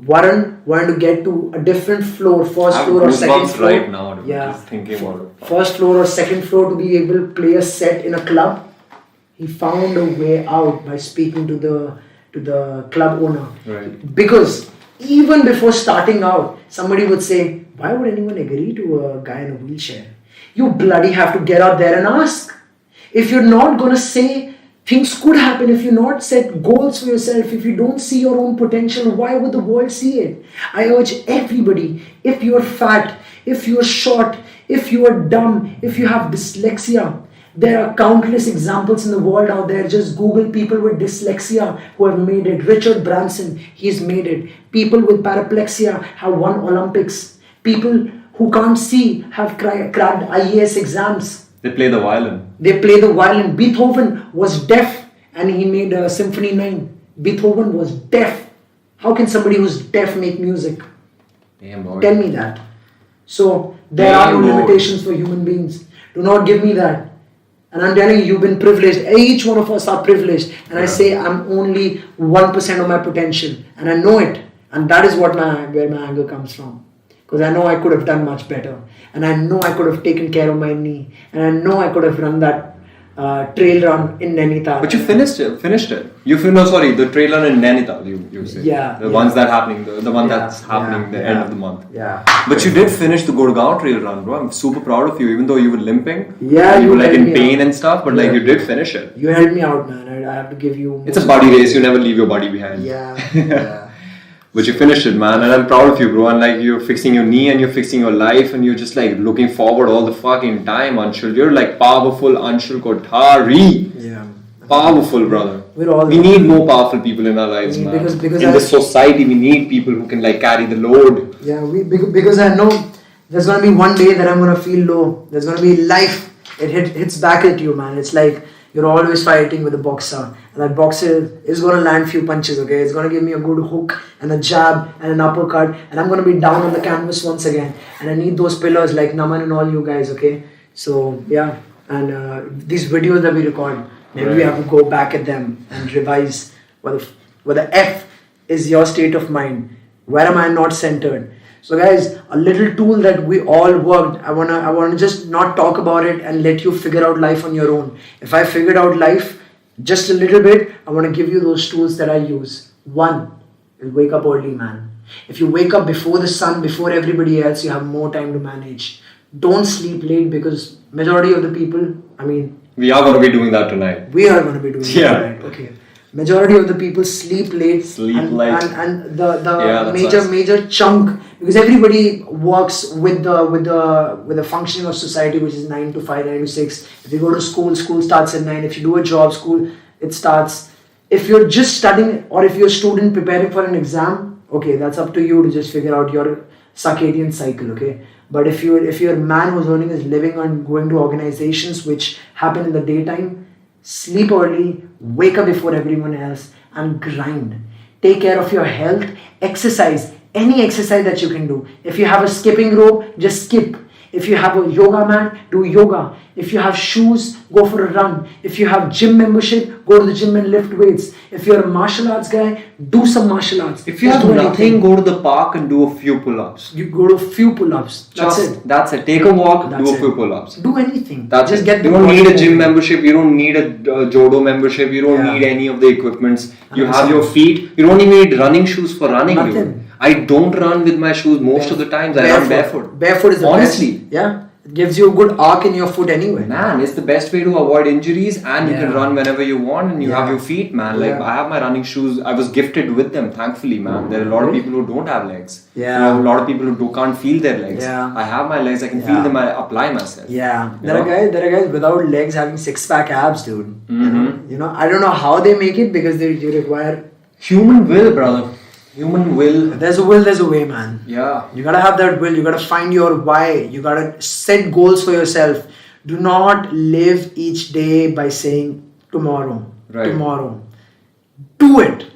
A: Varun wanted to get to a different floor, first floor or second floor.
B: Right now, just thinking about it.
A: First floor or second floor to be able to play a set in a club. He found a way out by speaking to the club owner.
B: Right.
A: Because even before starting out, somebody would say, why would anyone agree to a guy in a wheelchair? You bloody have to get out there and ask. If you're not going to say things could happen, if you not set goals for yourself, if you don't see your own potential, why would the world see it? I urge everybody, if you're fat, if you're short, if you're dumb, if you have dyslexia, there are countless examples in the world out there. Just Google people with dyslexia who have made it. Richard Branson, he's made it. People with paraplexia have won Olympics. People who can't see have cracked IAS exams.
B: They play the violin.
A: Beethoven was deaf and he made Symphony 9. Beethoven was deaf. How can somebody who's deaf make music?
B: Damn, boy.
A: Tell me that. So there are no limitations for human beings. Do not give me that. And I'm telling you, you've been privileged. Each one of us are privileged. And I say I'm only 1% of my potential. And I know it. And that is where my anger comes from. Because I know I could have done much better. And I know I could have taken care of my knee. And I know I could have run that trail run in Nainital.
B: But you finished it. The trail run in Nainital, you say.
A: Yeah.
B: The ones that happening, the one that's happening the end of the month.
A: Yeah.
B: But you did finish the Gurgaon trail run, bro. I'm super proud of you, even though you were limping.
A: Yeah,
B: you were like in pain and stuff, but like you did finish it.
A: You helped me out, man. I have to give you...
B: It's a buddy race. You never leave your buddy behind.
A: Yeah.
B: But you finished it, man, and I'm proud of you, bro. And like you're fixing your knee and you're fixing your life, and you're just like looking forward all the fucking time, Anshul. You're like powerful Anshul Kothari.
A: Yeah.
B: Powerful, brother. We need more powerful people in our lives, man.
A: Because
B: in this society, we need people who can like carry the load.
A: Yeah, because I know there's gonna be one day that I'm gonna feel low. There's gonna be life. It hits back at you, man. It's like you're always fighting with a boxer. And that boxer is going to land few punches, okay? It's going to give me a good hook and a jab and an uppercut. And I'm going to be down on the canvas once again. And I need those pillars like Naman and all you guys, okay? So, yeah. And these videos that we record, maybe we have to go back at them and revise whether the F is your state of mind. Where am I not centered? So guys, a little tool that we all worked. I wanna just not talk about it and let you figure out life on your own. If I figured out life just a little bit, I want to give you those tools that I use. One, you wake up early, man. If you wake up before the sun, before everybody else, you have more time to manage. Don't sleep late because majority of the people,
B: we are going to be doing that tonight.
A: We are going to be doing that tonight. Okay. Majority of the people sleep late. And the major chunk, because everybody works with the functioning of society, which is 9 to 5, 9 to 6. If you go to school starts at 9. If you do a job, it starts. If you're just studying or if you're a student preparing for an exam, okay, that's up to you to just figure out your circadian cycle, okay? But if you're a man who's earning his living and going to organizations which happen in the daytime, sleep early, wake up before everyone else and grind. Take care of your health, exercise, any exercise that you can do. If you have a skipping rope, just skip. If you have a yoga mat, do yoga. If you have shoes, go for a run. If you have gym membership, go to the gym and lift weights. If you're a martial arts guy, do some martial arts.
B: If you have nothing, go to the park and do a few pull-ups.
A: You go to a few pull-ups.
B: That's it. Take a walk, do a few pull-ups.
A: Do anything.
B: You don't need a gym membership. You don't need a judo membership. You don't need any of the equipments. You have your feet. You don't even need running shoes for running.
A: Nothing.
B: I don't run with my shoes most of the times. I run barefoot.
A: Barefoot is the
B: honestly.
A: best. Yeah. It gives you a good arc in your foot anyway.
B: Man, it's the best way to avoid injuries, and you can run whenever you want, and you have your feet, man. Like I have my running shoes. I was gifted with them, thankfully, man. There are a lot of people who don't have legs.
A: Yeah.
B: A lot of people who can't feel their legs.
A: Yeah.
B: I have my legs. I can feel them. I apply myself.
A: Yeah. There are guys without legs having 6-pack abs, dude. You know, I don't know how they make it because they require
B: human will, brother. Human will.
A: There's a will, there's a way, man.
B: Yeah.
A: You gotta have that will. You gotta find your why. You gotta set goals for yourself. Do not live each day by saying tomorrow.
B: Right.
A: Tomorrow. Do it.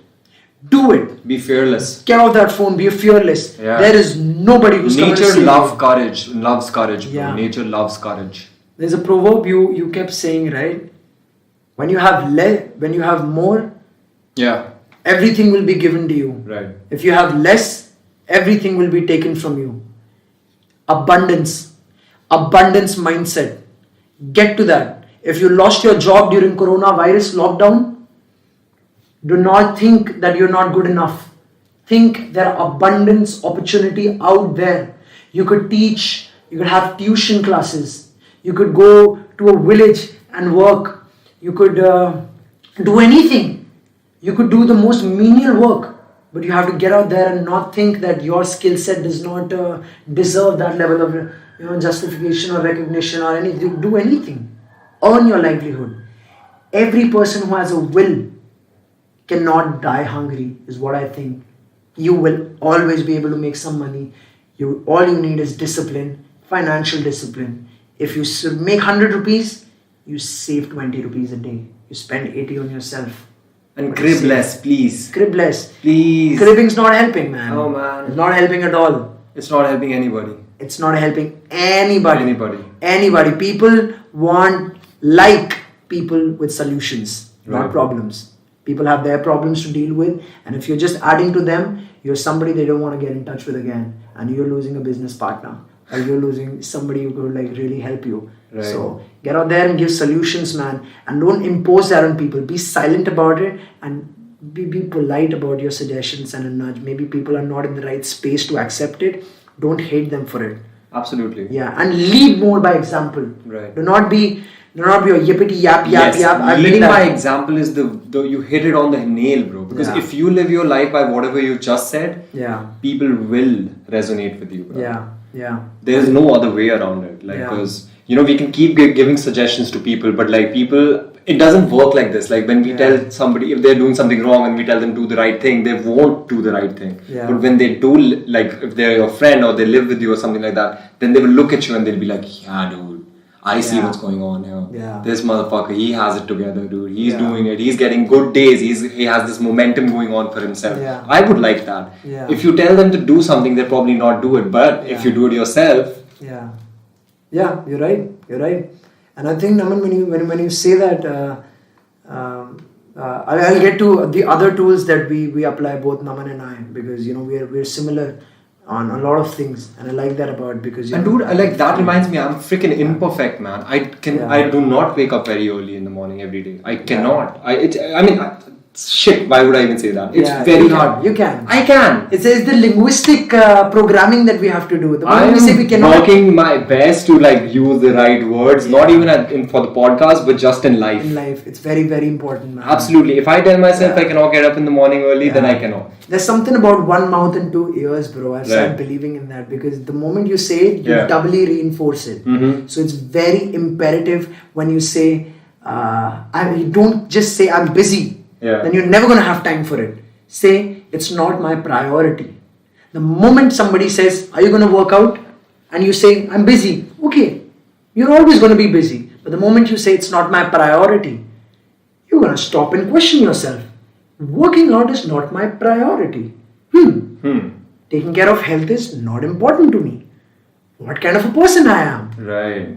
A: Do it.
B: Be fearless.
A: Get off that phone. Be fearless.
B: Yeah.
A: There is nobody who's coming to
B: Nature
A: save
B: loves
A: you.
B: courage. Loves courage, bro.
A: Yeah.
B: Nature loves courage.
A: There's a proverb you kept saying, right? When you have more,
B: Yeah.
A: everything will be given to you.
B: Right.
A: If you have less, everything will be taken from you. Abundance mindset. Get to that. If you lost your job during coronavirus lockdown, do not think that you're not good enough. Think there are abundance opportunity out there. You could teach, you could have tuition classes, you could go to a village and work, you could do anything. You could do the most menial work, but you have to get out there and not think that your skill set does not deserve that level of justification or recognition or anything. Do anything. Earn your livelihood. Every person who has a will cannot die hungry, is what I think. You will always be able to make some money. All you need is discipline, financial discipline. If you make 100 rupees, you save 20 rupees a day. You spend 80 on yourself.
B: And crib less, please.
A: Crib less.
B: Please.
A: Cribbing's not helping, man.
B: Oh, man.
A: It's not helping at all.
B: It's not helping anybody.
A: It's not helping anybody.
B: Anybody.
A: People want people with solutions, not problems. People have their problems to deal with, and if you're just adding to them, you're somebody they don't want to get in touch with again, and you're losing a business partner, or you're losing somebody who could really help you.
B: Right.
A: So get out there and give solutions, man, and don't impose that on people. Be silent about it and be polite about your suggestions and a nudge. Maybe people are not in the right space to accept it. Don't hate them for it.
B: Absolutely.
A: Yeah, and lead more by example.
B: Right.
A: Do not be a yippity yap.
B: Leading by example is the you hit it on the nail, bro. Because if you live your life by whatever you just said, people will resonate with you, bro.
A: Yeah.
B: There's no other way around it. Because we can keep giving suggestions to people, but people, it doesn't work like this. Like when we tell somebody if they're doing something wrong and we tell them do the right thing, they won't do the right thing.
A: Yeah.
B: But when they do, if they're your friend or they live with you or something like that, then they will look at you and they'll be like, yeah, dude, I see what's going on here.
A: Yeah.
B: This motherfucker, he has it together, dude. He's doing it. He's getting good days. He has this momentum going on for himself.
A: Yeah.
B: I would like that.
A: Yeah.
B: If you tell them to do something, they'll probably not do it. But if you do it yourself,
A: yeah, you're right. And I think, Naman, when you say that, I'll get to the other tools that we apply, both Naman and I, because we're similar on a lot of things, and I like that about because
B: dude, that reminds me, I'm freaking imperfect, man. I do not wake up very early in the morning every day. I cannot. Shit, why would I even say that? It's very hard.
A: You can.
B: I can.
A: It's the linguistic programming that we have to do.
B: I'm working my best to use the right words, not even for the podcast, but just in life.
A: In life, it's very, very important, man.
B: Absolutely. If I tell myself I cannot get up in the morning early, then I cannot.
A: There's something about one mouth and two ears, bro. I started believing in that because the moment you say it, you doubly reinforce it.
B: Mm-hmm.
A: So it's very imperative when you say, you don't just say I'm busy. Then you're never going to have time for it. Say, it's not my priority. The moment somebody says, are you going to work out? And you say, I'm busy. Okay, you're always going to be busy. But the moment you say, it's not my priority, you're going to stop and question yourself. Working out is not my priority. Taking care of health is not important to me. What kind of a person I am?
B: Right.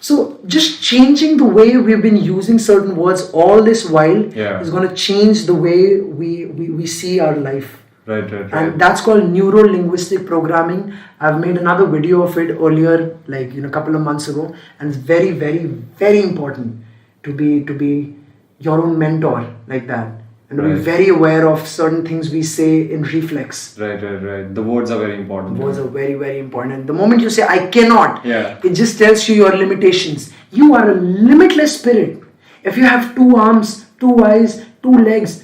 A: So just changing the way we've been using certain words all this while is going to change the way we see our life.
B: Right.
A: And that's called neuro-linguistic programming. I've made another video of it earlier, a couple of months ago, and it's very, very, very important to be your own mentor like that. And to be very aware of certain things we say in reflex.
B: Right. The words are very important.
A: Words are very, very important. The moment you say, I cannot,
B: yeah.
A: it just tells you your limitations. You are a limitless spirit. If you have 2 arms, 2 eyes, 2 legs,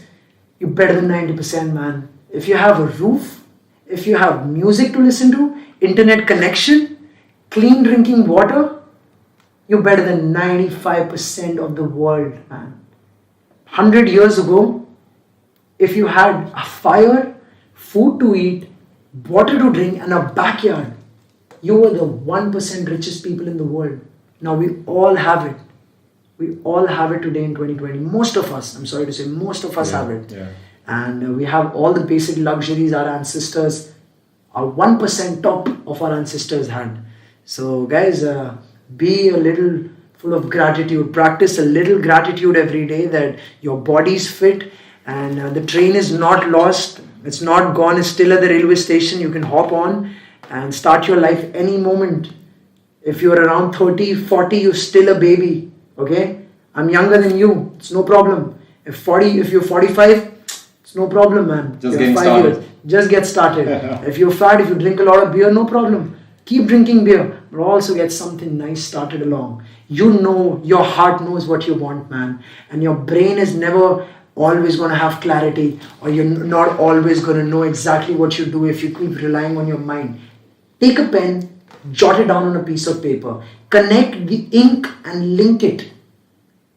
A: you're better than 90%, man. If you have a roof, if you have music to listen to, internet connection, clean drinking water, you're better than 95% of the world, man. 100 years ago, if you had a fire, food to eat, water to drink, and a backyard, you were the 1% richest people in the world. Now we all have it. We all have it today in 2020. Most of us, I'm sorry to say, most of us have it.
B: Yeah.
A: And we have all the basic luxuries our ancestors, our 1% top of our ancestors had. So guys, be a little full of gratitude. Practice a little gratitude every day that your body's fit and the train is not lost. It's not gone. It's still at the railway station. You can hop on and start your life any moment. If you're around 30, 40, you're still a baby. Okay? I'm younger than you. It's no problem. If you're 45, it's no problem, man.
B: Just getting started.
A: Years. Just get started. If you're fat, if you drink a lot of beer, no problem. Keep drinking beer, but also get something nice started along. You know, your heart knows what you want, man. And your brain is never always going to have clarity, or you're not always going to know exactly what you do if you keep relying on your mind. Take a pen, jot it down on a piece of paper. Connect the ink and link it.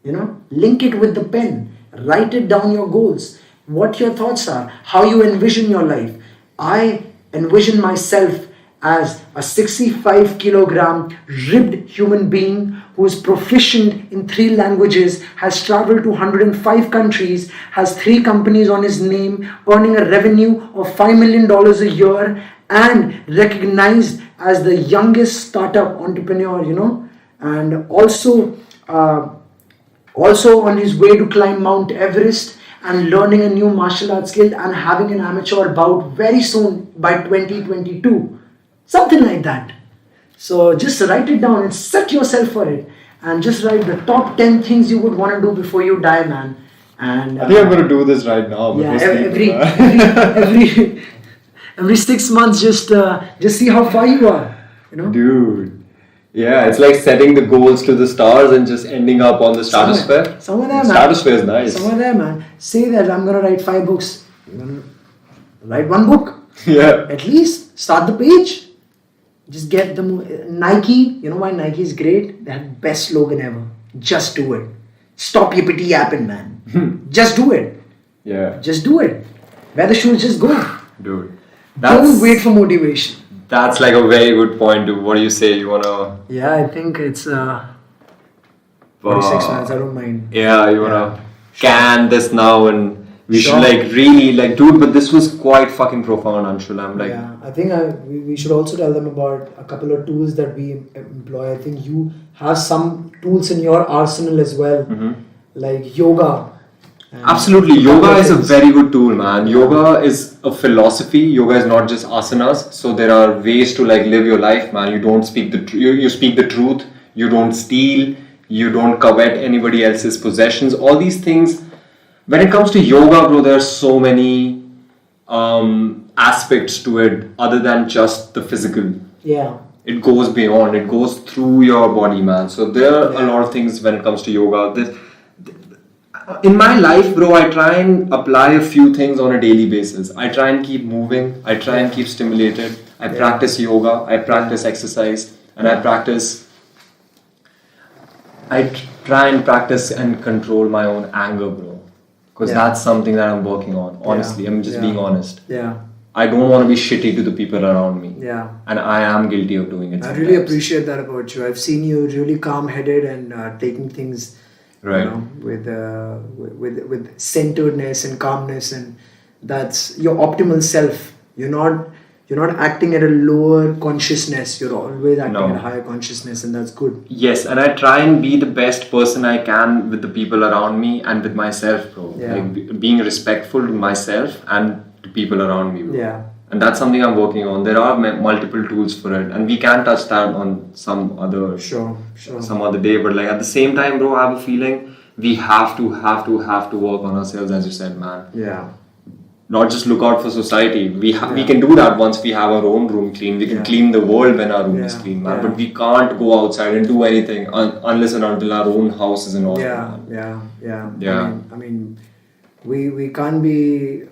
A: Link it with the pen. Write it down your goals. What your thoughts are. How you envision your life. I envision myself as a 65 kilogram ribbed human being who is proficient in 3 languages, has traveled to 105 countries, has 3 companies on his name, earning a revenue of $5 million a year, and recognized as the youngest startup entrepreneur, and also on his way to climb Mount Everest and learning a new martial arts skill and having an amateur bout very soon by 2022. Something like that. So just write it down and set yourself for it. And just write the top 10 things you would want to do before you die, man. And
B: I think I'm going to do this right now.
A: Yeah, every 6 months, just see how far you are.
B: Dude. Yeah, it's like setting the goals to the stars and just ending up on the stratosphere.
A: Somewhere there, man.
B: Stratosphere is nice.
A: Somewhere there, man. Say that I'm going to write 5 books. You're going to write 1 book.
B: Yeah.
A: At least start the page. Just get the Nike. You know why Nike is great? They have the best slogan ever. Just do it. Stop yippity yapping, man. Just do it.
B: Yeah.
A: Just do it. Wear the shoes, just go.
B: Dude.
A: Don't wait for motivation.
B: That's like a very good point, dude. What do you say? You wanna?
A: Yeah, I think it's 46 minutes. I don't mind.
B: Yeah, you wanna can this now and we should really dude. But this was quite fucking profound, Anshul. I'm like,
A: yeah, I think we should also tell them about a couple of tools that we employ. I think you have some tools in your arsenal as well, like yoga.
B: Absolutely, yoga is a very good tool, man. Yoga is a philosophy. Yoga is not just asanas. So there are ways to live your life, man. You don't speak you speak the truth. You don't steal. You don't covet anybody else's possessions. All these things. When it comes to yoga, bro, there are so many aspects to it other than just the physical.
A: Yeah.
B: It goes beyond. It goes through your body, man. So there are a lot of things when it comes to yoga. In my life, bro, I try and apply a few things on a daily basis. I try and keep moving. I try and keep stimulated. I practice yoga. I practice exercise. And I try and practice and control my own anger, bro. Because that's something that I'm working on. Honestly, I'm just being honest.
A: Yeah.
B: I don't want to be shitty to the people around me.
A: Yeah.
B: And I am guilty of doing it.
A: I really appreciate that about you. I've seen you really calm-headed and taking things, with centeredness and calmness, and that's your optimal self. You're not acting at a lower consciousness. You're always acting at a higher consciousness, and that's good.
B: Yes, and I try and be the best person I can with the people around me and with myself, bro.
A: Yeah.
B: Like being respectful to myself and to people around me, bro.
A: Yeah.
B: And that's something I'm working on. There are multiple tools for it, and we can touch that on some other day. But at the same time, bro, I have a feeling we have to work on ourselves, as you said, man.
A: Yeah.
B: Not just look out for society. We can do that once we have our own room clean. We can clean the world when our room is clean, man. But we can't go outside and do anything unless and until our own house is in order.
A: Yeah. I mean, we can't be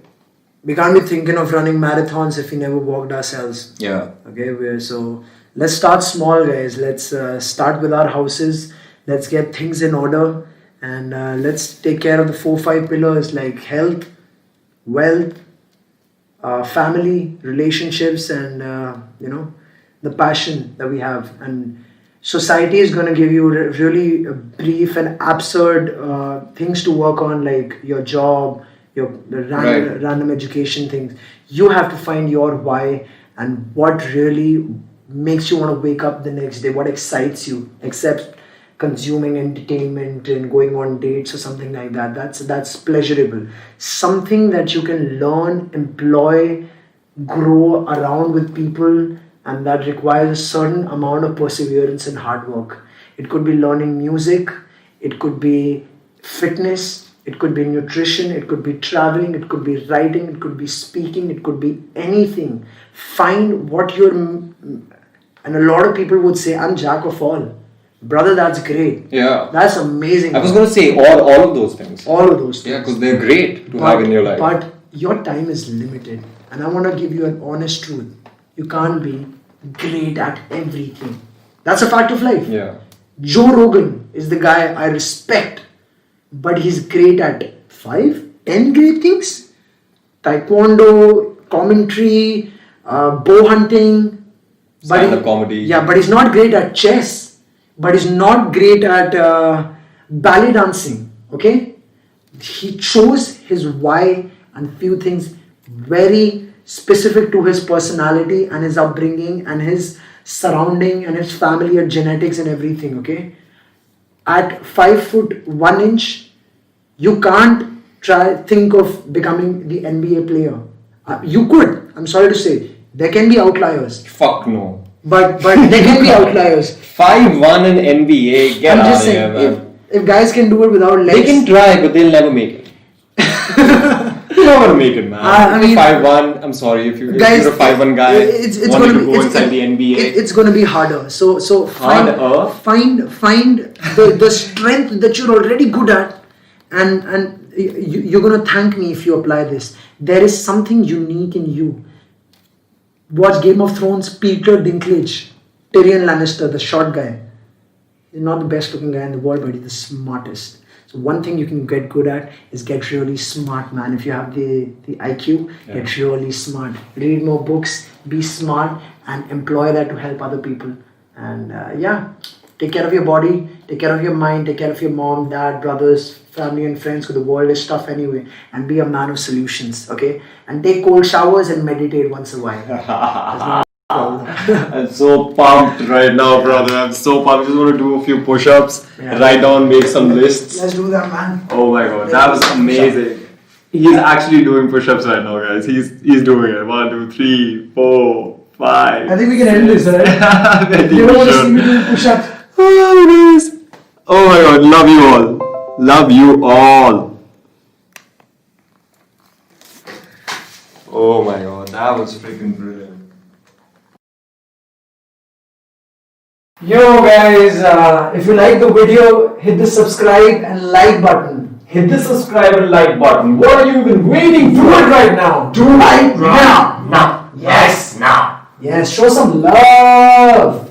A: thinking of running marathons if we never walked ourselves.
B: Yeah.
A: Okay. So let's start small, guys. Let's start with our houses. Let's get things in order, and let's take care of the 4-5 pillars like health, wealth, family, relationships, and the passion that we have. And society is going to give you really brief and absurd things to work on, like your job, the random education things. You have to find your why and what really makes you want to wake up the next day, what excites you, except consuming entertainment and going on dates or something like that. That's pleasurable. Something that you can learn, employ, grow around with people, and that requires a certain amount of perseverance and hard work. It could be learning music, it could be fitness, it could be nutrition, it could be traveling, it could be writing, it could be speaking, it could be anything. Find what and a lot of people would say, I'm jack of all. Brother, that's great.
B: Yeah.
A: That's amazing.
B: I was going to say all of those things.
A: All of those things.
B: Yeah, because they're great to have in your life.
A: But your time is limited. And I want to give you an honest truth. You can't be great at everything. That's a fact of life.
B: Yeah.
A: Joe Rogan is the guy I respect. But he's great at 5-10 great things. Taekwondo, commentary, bow hunting.
B: Stand-up comedy.
A: Yeah, but he's not great at chess. But he's not great at ballet dancing. Okay? He chose his why and few things very specific to his personality and his upbringing and his surrounding and his family and genetics and everything. Okay? At 5'1", you can't think of becoming the NBA player. You could. I'm sorry to say. There can be outliers.
B: Fuck no.
A: But there can be outliers.
B: 5'1" in NBA. Get
A: I'm
B: out
A: just
B: of
A: saying,
B: here, man.
A: if guys can do it without legs,
B: They can try, but they'll never make it. You're not gonna make it, man.
A: I mean,
B: 5'1", I'm sorry if you're a 5'1" guy
A: it's
B: wanting
A: gonna
B: to go inside the NBA.
A: It's going to be harder. So find the strength that you're already good at, and you're going to thank me if you apply this. There is something unique in you. Watch Game of Thrones. Peter Dinklage, Tyrion Lannister, the short guy. He's not the best looking guy in the world, but he's the smartest. So one thing you can get good at is get really smart, man. If you have the IQ, get really smart. Read more books, be smart, and employ that to help other people. And take care of your body, take care of your mind, take care of your mom, dad, brothers, family and friends, because the world is tough anyway. And be a man of solutions, okay? And take cold showers and meditate once a while.
B: I'm so pumped right now, brother. I'm so pumped. I just want to do a few push-ups, write down, make some lists.
A: Let's do that, man.
B: Oh my god, that was amazing. He's actually doing push-ups right now, guys. He's doing it. 1, 2, 3, 4, 5.
A: I think we can end this, right? You don't want to see me doing push-ups.
B: Oh, it is. Oh my god, love you all. Love you all. Oh my god, that was freaking brilliant.
A: Yo guys, if you like the video, hit the subscribe and like button.
C: Hit the subscribe and like button. What are you even waiting for?
A: Do it right now.
C: Do it right now. Yes, now.
A: Yes, show some love.